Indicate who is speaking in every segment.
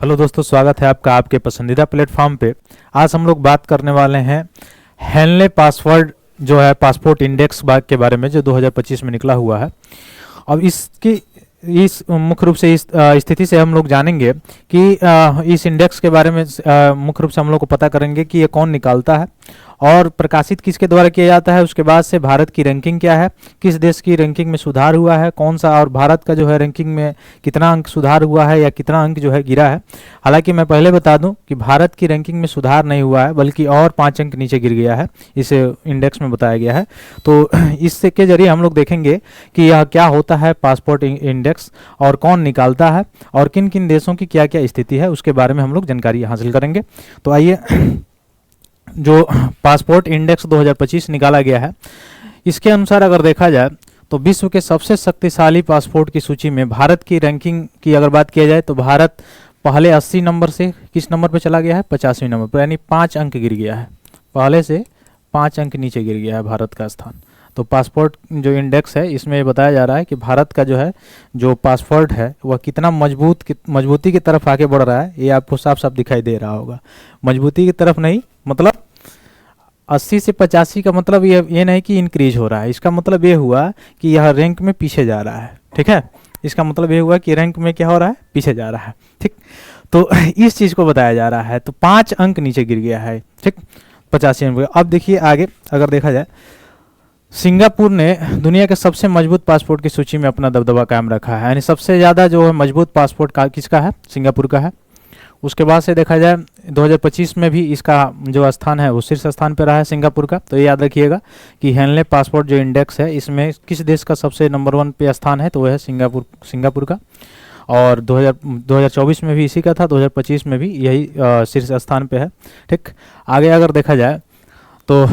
Speaker 1: Hello दोस्तों, स्वागत है आपका आपके पसंदीदा प्लेटफॉर्म पे। आज हम लोग बात करने वाले हैं हेनले पासवर्ड जो है पासपोर्ट इंडेक्स के बारे में, जो 2025 में निकला हुआ है। अब इसकी इस मुख्य रूप से इस स्थिति से हम लोग जानेंगे कि इस इंडेक्स के बारे में मुख्य रूप से हम लोग को पता करेंगे कि ये कौन निकालता है और प्रकाशित किसके द्वारा किया जाता है। उसके बाद से भारत की रैंकिंग क्या है, किस देश की रैंकिंग में सुधार हुआ है, कौन सा, और भारत का जो है रैंकिंग में कितना अंक सुधार हुआ है या कितना अंक जो है गिरा है। हालांकि मैं पहले बता दूं कि भारत की रैंकिंग में सुधार नहीं हुआ है, बल्कि और 5 अंक नीचे गिर गया है, इस इंडेक्स में बताया गया है। तो इससे के जरिए हम लोग देखेंगे कि यह क्या होता है पासपोर्ट इंडेक्स और कौन निकालता है और किन किन देशों की क्या क्या स्थिति है, उसके बारे में हम लोग जानकारी हासिल करेंगे। तो आइए, जो पासपोर्ट इंडेक्स 2025 निकाला गया है, इसके अनुसार अगर देखा जाए तो विश्व के सबसे शक्तिशाली पासपोर्ट की सूची में भारत की रैंकिंग की अगर बात किया जाए तो भारत पहले 80 नंबर से किस नंबर पर चला गया है, 85वें नंबर पर, यानी 5 अंक गिर गया है। पहले से 5 अंक नीचे गिर गया है भारत का स्थान। तो पासपोर्ट जो इंडेक्स है, इसमें ये बताया जा रहा है कि भारत का जो है जो पासपोर्ट है वह कितना मजबूती की तरफ आगे बढ़ रहा है। ये आपको साफ साफ दिखाई दे रहा होगा। मजबूती की तरफ नहीं, मतलब 80 से 85 का मतलब ये नहीं कि इंक्रीज हो रहा है। इसका मतलब ये हुआ कि यह रैंक में पीछे जा रहा है। ठीक है, इसका मतलब ये हुआ कि रैंक में क्या हो रहा है, पीछे जा रहा है। ठीक, तो इस चीज़ को बताया जा रहा है। तो 5 अंक नीचे गिर गया है। ठीक, 85 अंक। अब देखिए आगे अगर देखा जाए, सिंगापुर ने दुनिया के सबसे मजबूत पासपोर्ट की सूची में अपना दबदबा कायम रखा है। यानी सबसे ज़्यादा जो है मजबूत पासपोर्ट का किसका है, सिंगापुर का है। उसके बाद से देखा जाए 2025 में भी इसका जो स्थान है वो शीर्ष स्थान पर रहा है सिंगापुर का। तो ये याद रखिएगा कि हेनले पासपोर्ट जो इंडेक्स है, इसमें किस देश का सबसे नंबर 1 पे स्थान है, तो वह है सिंगापुर का। और 2024 में भी इसी का था, 2025 में भी यही शीर्ष स्थान पे है। ठीक, आगे अगर देखा जाए तो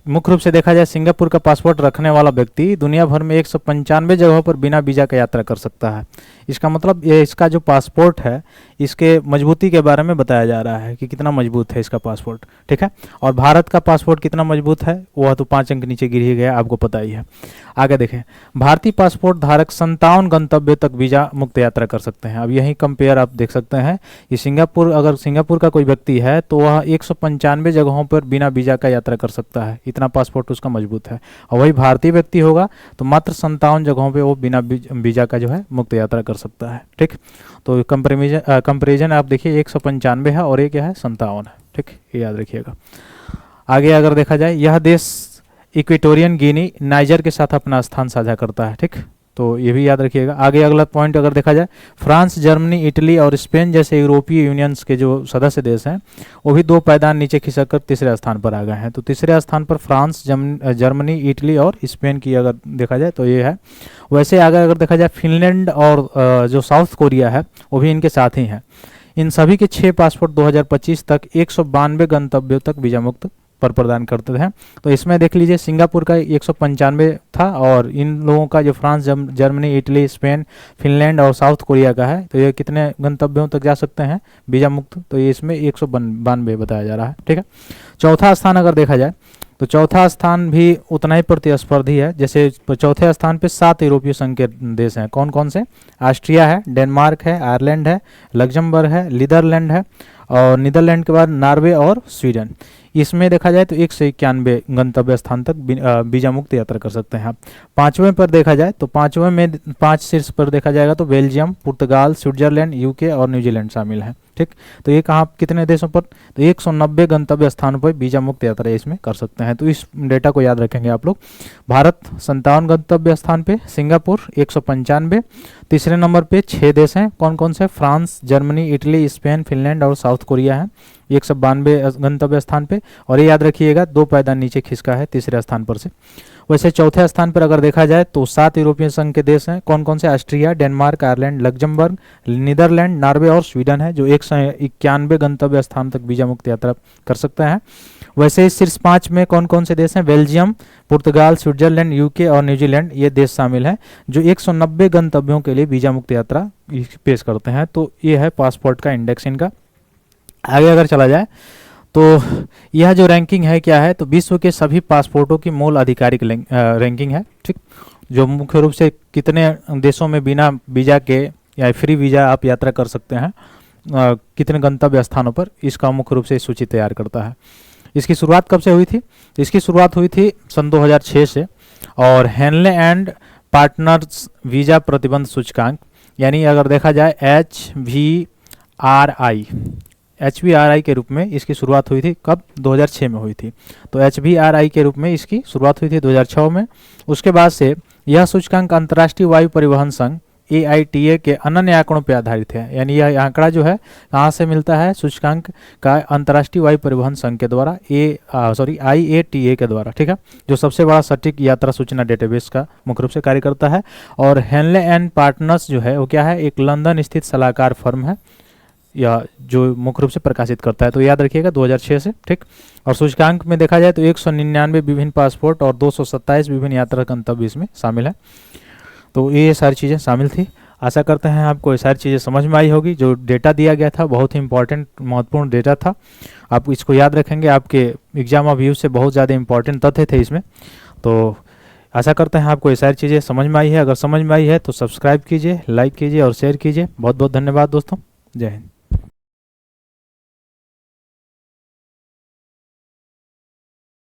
Speaker 1: मुख्य रूप से देखा जाए, सिंगापुर का पासपोर्ट रखने वाला व्यक्ति दुनिया भर में 195 जगहों पर बिना वीज़ा का यात्रा कर सकता है। इसका मतलब ये इसका जो पासपोर्ट है, इसके मजबूती के बारे में बताया जा रहा है कि कितना मजबूत है इसका पासपोर्ट। ठीक है, और भारत का पासपोर्ट कितना मजबूत है वह तो 5 अंक नीचे गिर ही गया, आपको पता ही है। आगे देखें, भारतीय पासपोर्ट धारक 57 गंतव्य तक वीज़ा मुक्त यात्रा कर सकते हैं। अब यही कंपेयर आप देख सकते हैं कि अगर सिंगापुर का कोई व्यक्ति है तो वह 195 जगहों पर बिना वीज़ा का यात्रा कर सकता है। इतना पासपोर्ट उसका मजबूत है। और वही भारतीय व्यक्ति होगा तो मात्र 57 जगहों पे वो बिना वीज़ा का जो है मुक्त यात्रा कर सकता है। ठीक, तो कंपेरिजन आप देखिए, 195 है और ये क्या है, 57 है। ठीक, ये याद रखिएगा। आगे अगर देखा जाए, यह देश इक्वेटोरियन गिनी नाइजर के साथ अपना स्थान साझा करता है। ठीक, तो ये भी याद रखिएगा। आगे अगला पॉइंट अगर देखा जाए, फ्रांस, जर्मनी, इटली और स्पेन जैसे यूरोपीय यूनियंस के जो सदस्य देश हैं वो भी 2 पायदान नीचे खिसक कर तीसरे स्थान पर आ गए हैं। तो तीसरे स्थान पर फ्रांस, जर्मनी, इटली और स्पेन की अगर देखा जाए तो ये है। वैसे आगे अगर देखा जाए, फिनलैंड और जो साउथ कोरिया है वो भी इनके साथ ही हैं। इन सभी के 6 पासपोर्ट 2025 तक 192 गंतव्यों तक वीज़ा मुक्त पर प्रदान करते हैं। तो इसमें देख लीजिए, सिंगापुर का 195 था और इन लोगों का जो France, Germany, Italy, Spain, Finland और साउथ कोरिया का है, तो ये कितने गंतव्यों तक जा सकते हैं वीज़ा मुक्त, तो ये इसमें 192 बताया जा रहा है। ठीक है, चौथा स्थान अगर देखा जाए तो चौथा स्थान भी उतना ही प्रतिस्पर्धी है। जैसे चौथे स्थान पे 7 यूरोपीय संघ के देश हैं। कौन कौन से, ऑस्ट्रिया है, डेनमार्क है, आयरलैंड है, लग्जमबर्ग है, नीदरलैंड है, और नीदरलैंड के बाद नॉर्वे और स्वीडन। इसमें देखा जाए तो 191 गंतव्य स्थान तक वीज़ा मुक्त यात्रा कर सकते हैं आप। 5वें पर देखा जाए तो 5वें में 5 शीर्ष पर देखा जाएगा तो बेल्जियम, पुर्तगाल, स्विट्जरलैंड, यूके और न्यूजीलैंड शामिल हैं। ठीक, तो ये कहाँ कितने देशों पर, तो 190 गंतव्य स्थानों पर वीज़ा मुक्त यात्रा इसमें कर सकते हैं। तो इस डेटा को याद रखेंगे आप लोग। भारत 57 गंतव्य स्थान पे, सिंगापुर 195, तीसरे नंबर पे 6 देश हैं। कौन कौन से, France, Germany, Italy, Spain, Finland और साउथ कोरिया है 192 गंतव्य स्थान पे। और ये याद रखिएगा 2 पायदान नीचे खिसका है तीसरे स्थान पर से। वैसे चौथे स्थान पर अगर देखा जाए तो 7 यूरोपीय संघ के देश हैं। कौन कौन से, Austria, Denmark, Ireland, Luxembourg, Netherlands, Norway और स्वीडन है, जो 191 गंतव्य स्थान तक वीज़ा मुक्त यात्रा कर सकते हैं। वैसे शीर्ष 5 में कौन कौन से देश हैं, बेल्जियम, पुर्तगाल, स्विट्जरलैंड, यूके और न्यूजीलैंड, ये देश शामिल हैं जो 190 गंतव्यों के लिए वीज़ा मुक्त यात्रा पेश करते हैं। तो ये है पासपोर्ट का इंडेक्स इनका। आगे अगर चला जाए तो यह जो रैंकिंग है क्या है, तो विश्व के सभी पासपोर्टों की मूल आधिकारिक रैंकिंग है। ठीक, जो मुख्य रूप से कितने देशों में बिना वीज़ा के या फ्री वीज़ा आप यात्रा कर सकते हैं, कितने गंतव्य स्थानों पर, इसका मुख्य रूप से सूची तैयार करता है। इसकी शुरुआत कब से हुई थी? इसकी शुरुआत हुई थी सन 2006 से। और हेनले एंड पार्टनर्स वीज़ा प्रतिबंध सूचकांक, यानी अगर देखा जाए HVRI के रूप में इसकी शुरुआत हुई थी। कब? 2006 में हुई थी। तो HVRI के रूप में इसकी शुरुआत हुई थी 2006 में। उसके बाद से यह सूचकांक अंतर्राष्ट्रीय वायु परिवहन संघ AITA के अनन्य आंकड़ों पर आधारित है। यानी यह आंकड़ा जो है कहाँ से मिलता है? सूचकांक का अंतर्राष्ट्रीय वायु परिवहन संघ के द्वारा IATA के द्वारा, ठीक है, जो सबसे बड़ा सटीक यात्रा सूचना डेटाबेस का मुख्य रूप से कार्य करता है। और हेनले एंड पार्टनर्स जो है वो क्या है? एक लंदन स्थित सलाहकार फर्म है, या जो मुख्य रूप से प्रकाशित करता है। तो याद रखिएगा 2006 से, ठीक। और सूचकांक में देखा जाए तो 199 विभिन्न पासपोर्ट और 227 विभिन्न यात्रा गंतव्य इसमें शामिल है। तो ये सारी चीज़ें शामिल थी। आशा करते हैं आपको ये सारी चीज़ें समझ में आई होगी। जो डेटा दिया गया था बहुत ही इंपॉर्टेंट, महत्वपूर्ण डेटा था। आप इसको याद रखेंगे, आपके एग्जाम ऑफ व्यू से बहुत ज़्यादा इंपॉर्टेंट तथ्य थे इसमें। तो आशा करते हैं आपको ये सारी चीज़ें समझ में आई है। अगर समझ में आई है तो सब्सक्राइब कीजिए, लाइक कीजिए और शेयर कीजिए। बहुत बहुत धन्यवाद दोस्तों। जय हिंद।